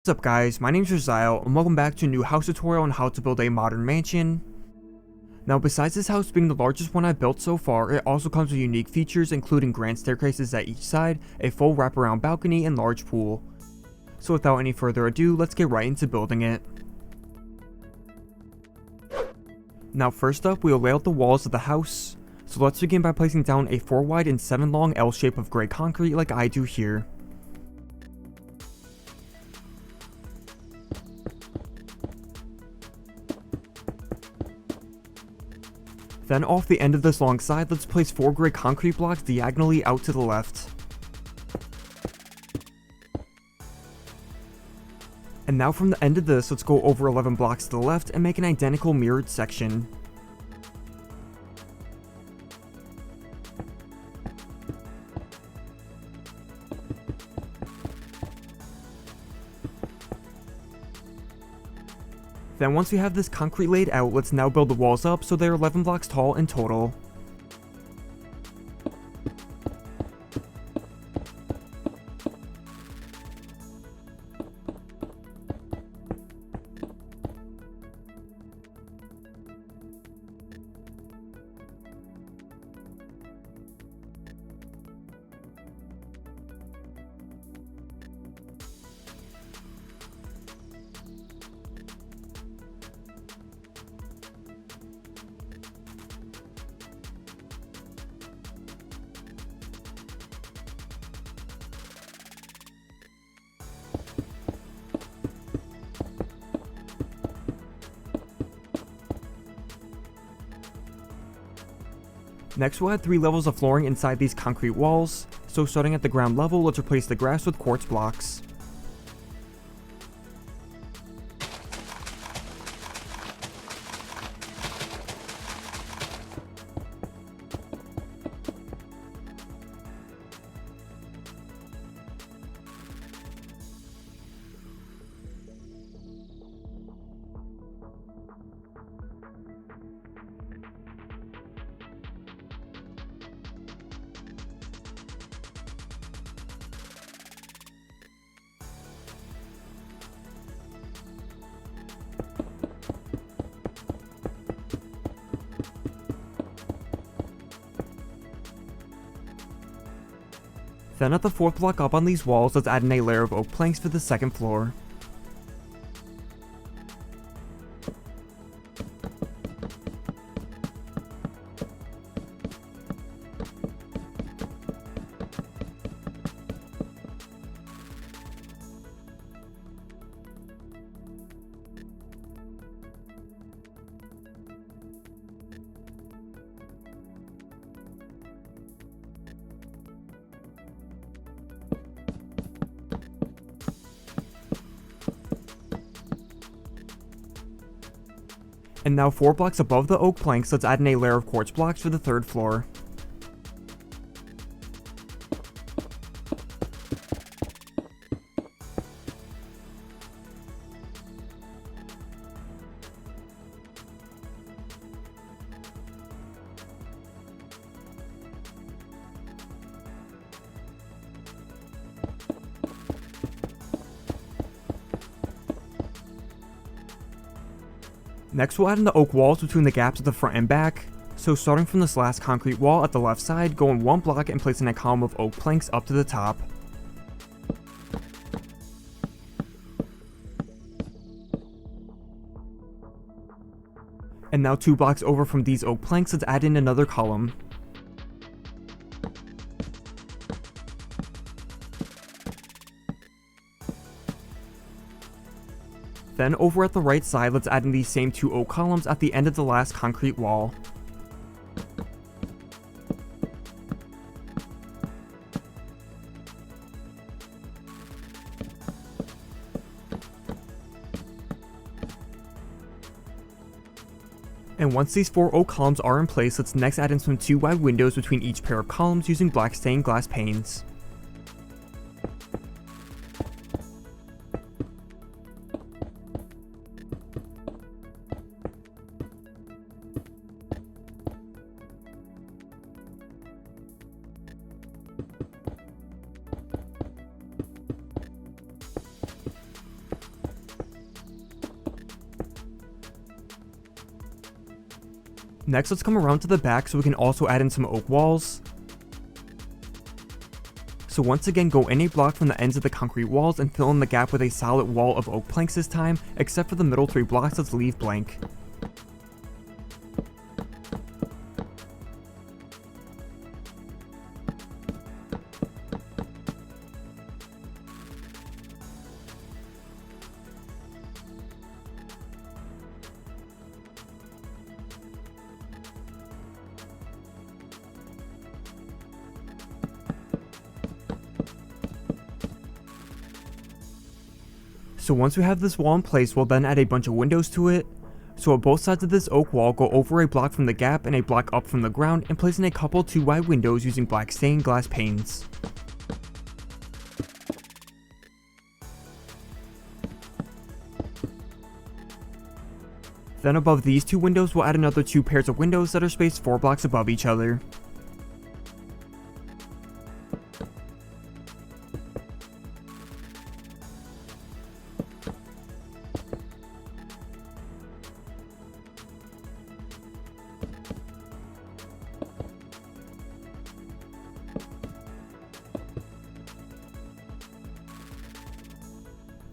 What's up guys, my name is Raziel, and welcome back to a new house tutorial on how to build a modern mansion. Now besides this house being the largest one I've built so far, it also comes with unique features including grand staircases at each side, a full wraparound balcony, and large pool. So without any further ado, let's get right into building it. Now first up, we will lay out the walls of the house. So let's begin by placing down a 4 wide and 7 long L shape of grey concrete like I do here. Then off the end of this long side, let's place 4 grey concrete blocks diagonally out to the left. And now from the end of this, let's go over 11 blocks to the left and make an identical mirrored section. Then once we have this concrete laid out, let's now build the walls up so they're 11 blocks tall in total. Next we'll add 3 levels of flooring inside these concrete walls, so starting at the ground level, let's replace the grass with quartz blocks. Then at the 4th block up on these walls, let's add in a layer of oak planks for the 2nd floor. And now 4 blocks above the oak planks, let's add in a layer of quartz blocks for the 3rd floor. Next we'll add in the oak walls between the gaps at the front and back. So starting from this last concrete wall at the left side, go in 1 block and place in a column of oak planks up to the top. And now 2 blocks over from these oak planks, let's add in another column. Then over at the right side, let's add in these same 2 oak columns at the end of the last concrete wall. And once these 4 oak columns are in place, let's next add in some 2 wide windows between each pair of columns using black stained glass panes. Next, let's come around to the back so we can also add in some oak walls. So once again, go in a block from the ends of the concrete walls and fill in the gap with a solid wall of oak planks this time, except for the middle 3 blocks, let's leave blank. So once we have this wall in place, we'll then add a bunch of windows to it. So at both sides of this oak wall, go over a block from the gap and a block up from the ground, and place in a couple 2 wide windows using black stained glass panes. Then above these 2 windows, we'll add another 2 pairs of windows that are spaced 4 blocks above each other.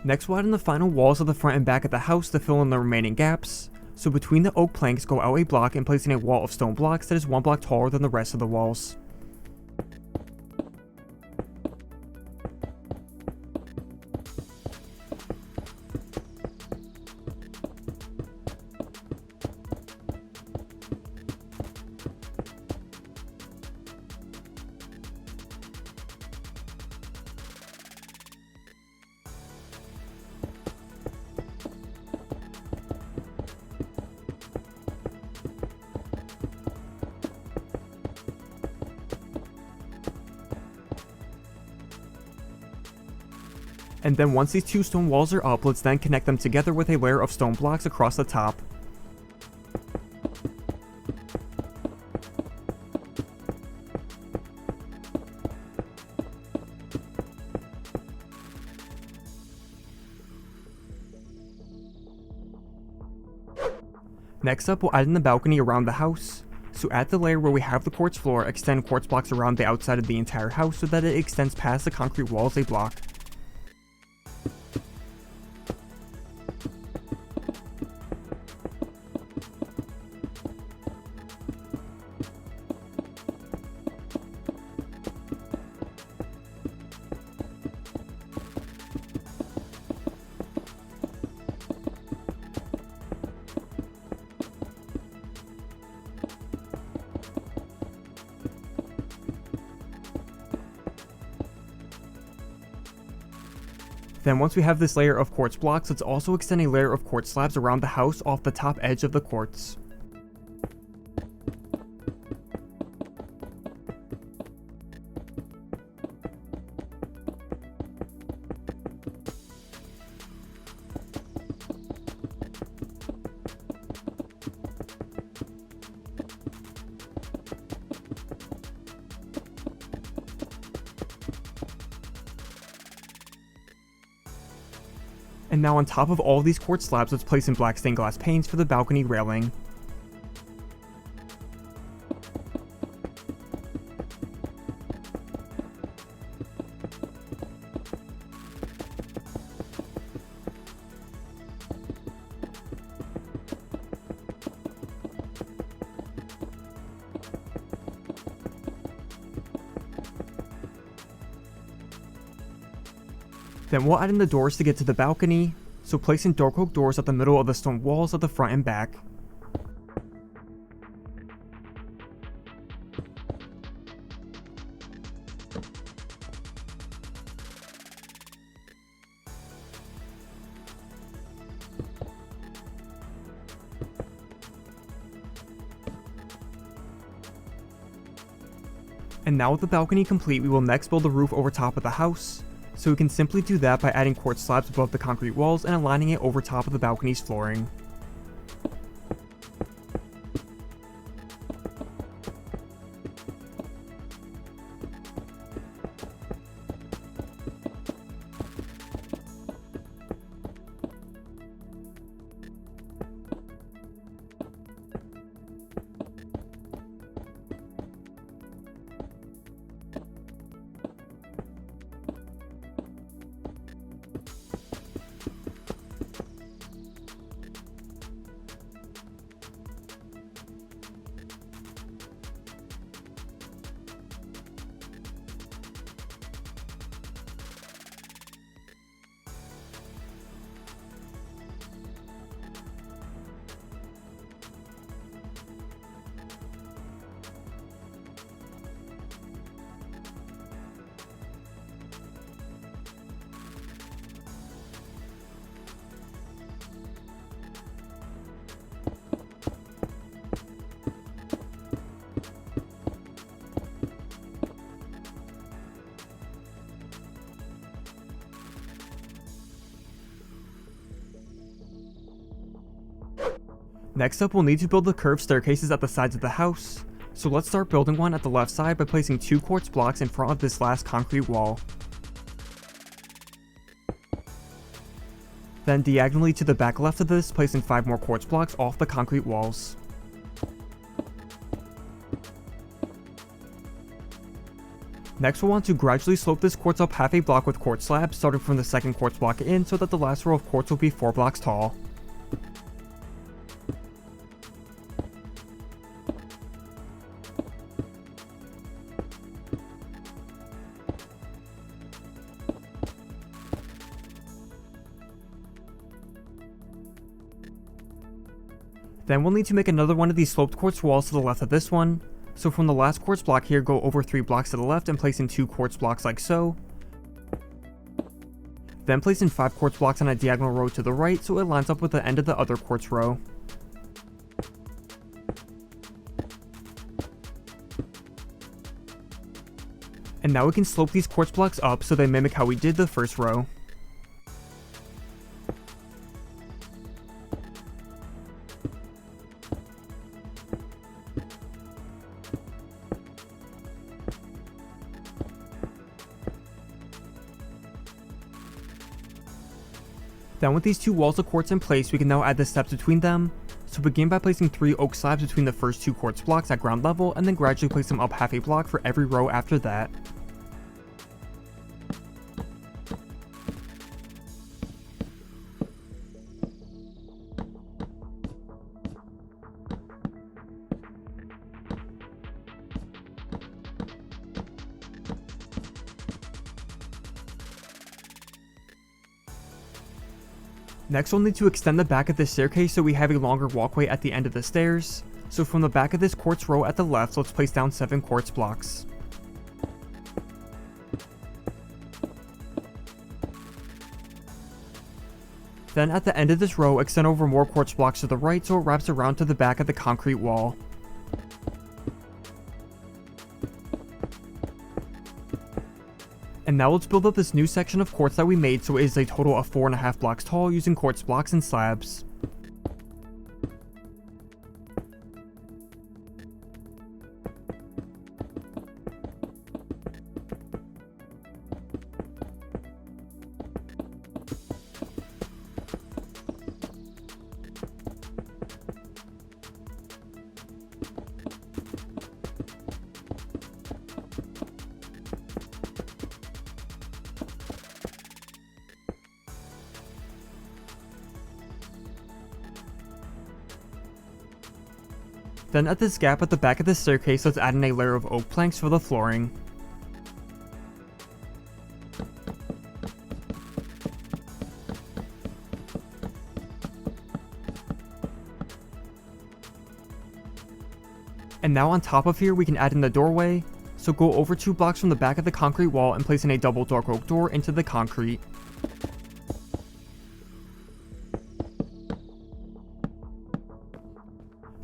Next, we'll add in the final walls of the front and back of the house to fill in the remaining gaps. So between the oak planks, go out a block and place in a wall of stone blocks that is 1 block taller than the rest of the walls. And then once these 2 stone walls are up, let's then connect them together with a layer of stone blocks across the top. Next up, we'll add in the balcony around the house. So at the layer where we have the quartz floor, extend quartz blocks around the outside of the entire house so that it extends past the concrete walls a block. Then once we have this layer of quartz blocks, let's also extend a layer of quartz slabs around the house off the top edge of the quartz. And now on top of all these quartz slabs, let's place in black stained glass panes for the balcony railing. Then we'll add in the doors to get to the balcony, so place in dark oak doors at the middle of the stone walls at the front and back. And now with the balcony complete, we will next build the roof over top of the house. So we can simply do that by adding quartz slabs above the concrete walls and aligning it over top of the balcony's flooring. Next up, we'll need to build the curved staircases at the sides of the house. So let's start building one at the left side by placing 2 quartz blocks in front of this last concrete wall. Then diagonally to the back left of this, placing 5 more quartz blocks off the concrete walls. Next, we'll want to gradually slope this quartz up half a block with quartz slabs, starting from the second quartz block in, so that the last row of quartz will be 4 blocks tall. Then we'll need to make another one of these sloped quartz walls to the left of this one. So from the last quartz block here, go over 3 blocks to the left and place in 2 quartz blocks like so. Then place in 5 quartz blocks on a diagonal row to the right so it lines up with the end of the other quartz row. And now we can slope these quartz blocks up so they mimic how we did the first row. Then with these 2 walls of quartz in place, we can now add the steps between them. So begin by placing 3 oak slabs between the first 2 quartz blocks at ground level, and then gradually place them up half a block for every row after that. Next, we'll need to extend the back of this staircase so we have a longer walkway at the end of the stairs. So from the back of this quartz row at the left, let's place down 7 quartz blocks. Then at the end of this row, extend over more quartz blocks to the right so it wraps around to the back of the concrete wall. And now let's build up this new section of quartz that we made so it is a total of 4.5 blocks tall using quartz blocks and slabs. Then at this gap at the back of the staircase, let's add in a layer of oak planks for the flooring. And now on top of here, we can add in the doorway. So go over 2 blocks from the back of the concrete wall and place in a double dark oak door into the concrete.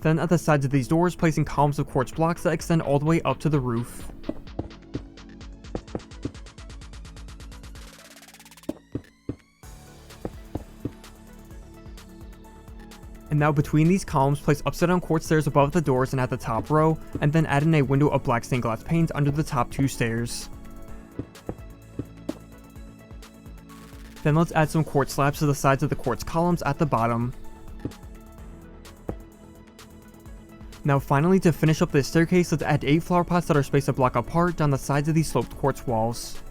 Then at the sides of these doors, placing columns of quartz blocks that extend all the way up to the roof. And now between these columns, place upside down quartz stairs above the doors and at the top row, and then add in a window of black stained glass panes under the top 2 stairs. Then let's add some quartz slabs to the sides of the quartz columns at the bottom. Now finally, to finish up this staircase, let's add 8 flower pots that are spaced a block apart down the sides of these sloped quartz walls.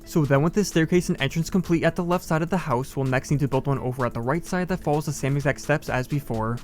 So then with this staircase and entrance complete at the left side of the house, we'll next need to build one over at the right side that follows the same exact steps as before.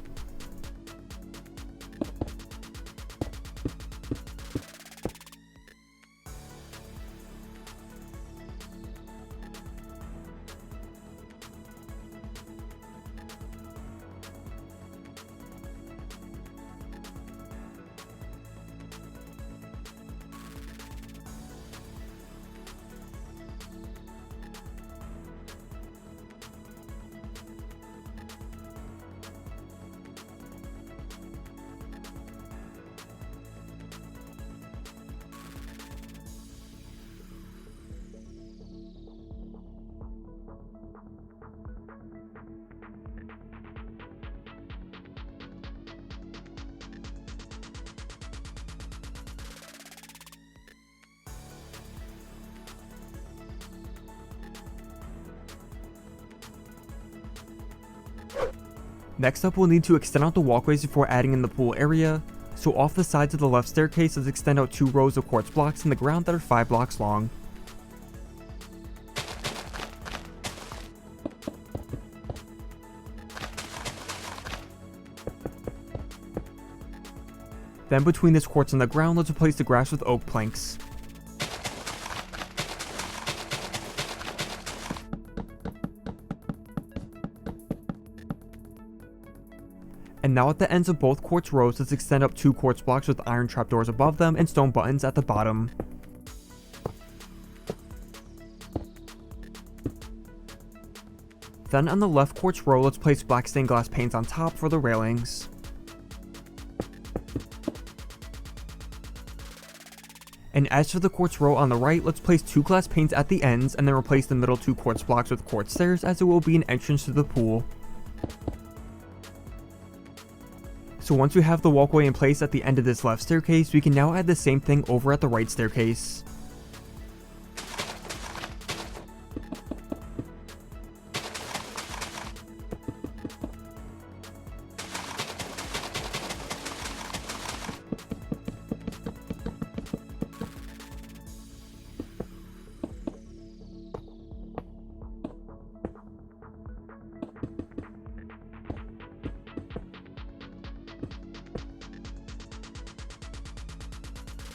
Next up, we'll need to extend out the walkways before adding in the pool area. So off the sides of the left staircase, let's extend out 2 rows of quartz blocks in the ground that are 5 blocks long. Then between this quartz and the ground, let's replace the grass with oak planks. And now at the ends of both quartz rows, let's extend up 2 quartz blocks with iron trapdoors above them and stone buttons at the bottom. Then on the left quartz row, let's place black stained glass panes on top for the railings. And as for the quartz row on the right, let's place 2 glass panes at the ends and then replace the middle 2 quartz blocks with quartz stairs, as it will be an entrance to the pool. So once we have the walkway in place at the end of this left staircase, we can now add the same thing over at the right staircase.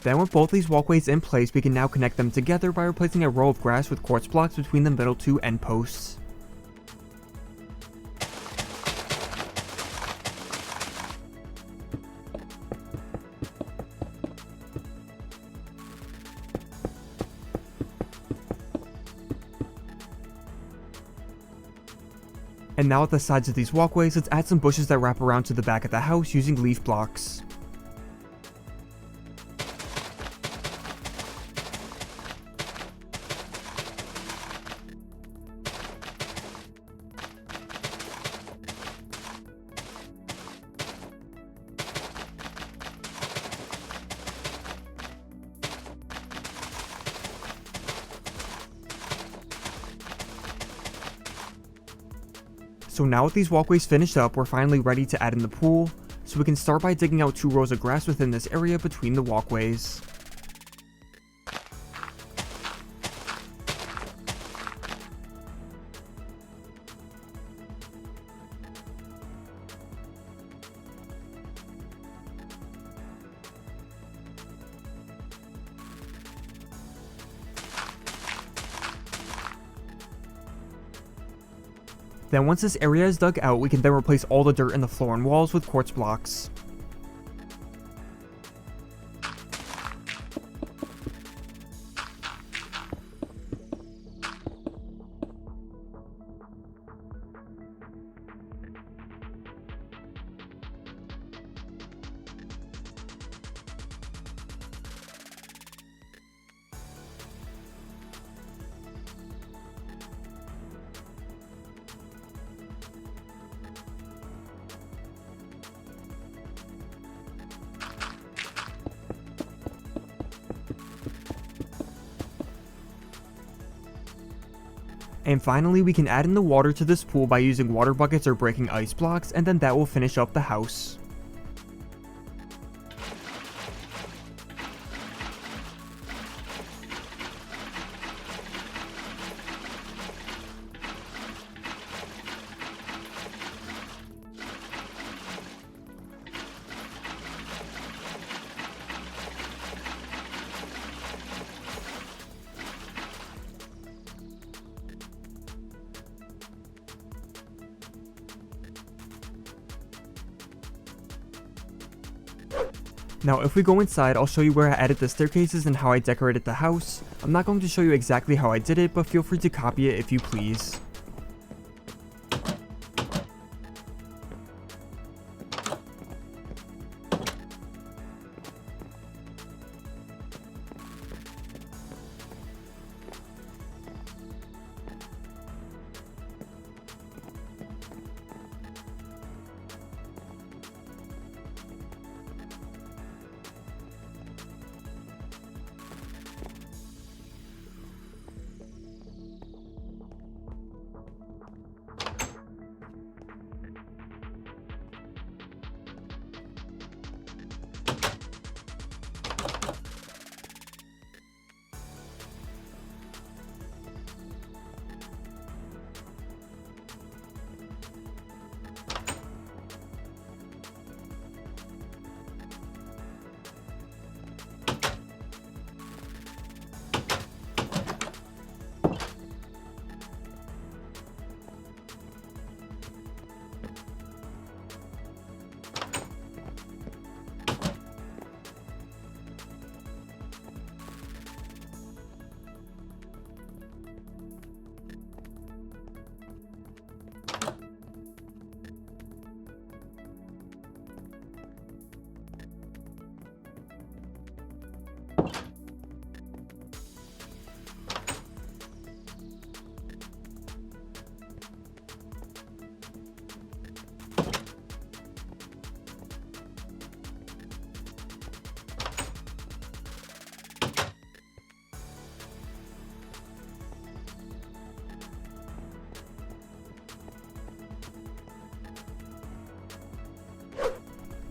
Then with both these walkways in place, we can now connect them together by replacing a row of grass with quartz blocks between the middle 2 end posts. And now at the sides of these walkways, let's add some bushes that wrap around to the back of the house using leaf blocks. So now with these walkways finished up, we're finally ready to add in the pool, so we can start by digging out 2 rows of grass within this area between the walkways. Then once this area is dug out, we can then replace all the dirt in the floor and walls with quartz blocks. And finally, we can add in the water to this pool by using water buckets or breaking ice blocks, and then that will finish up the house. Now if we go inside, I'll show you where I added the staircases and how I decorated the house. I'm not going to show you exactly how I did it, but feel free to copy it if you please.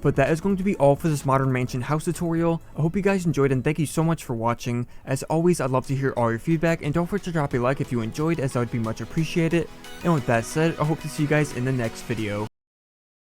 But that is going to be all for this Modern Mansion house tutorial. I hope you guys enjoyed and thank you so much for watching. As always, I'd love to hear all your feedback and don't forget to drop a like if you enjoyed, as that would be much appreciated. And with that said, I hope to see you guys in the next video.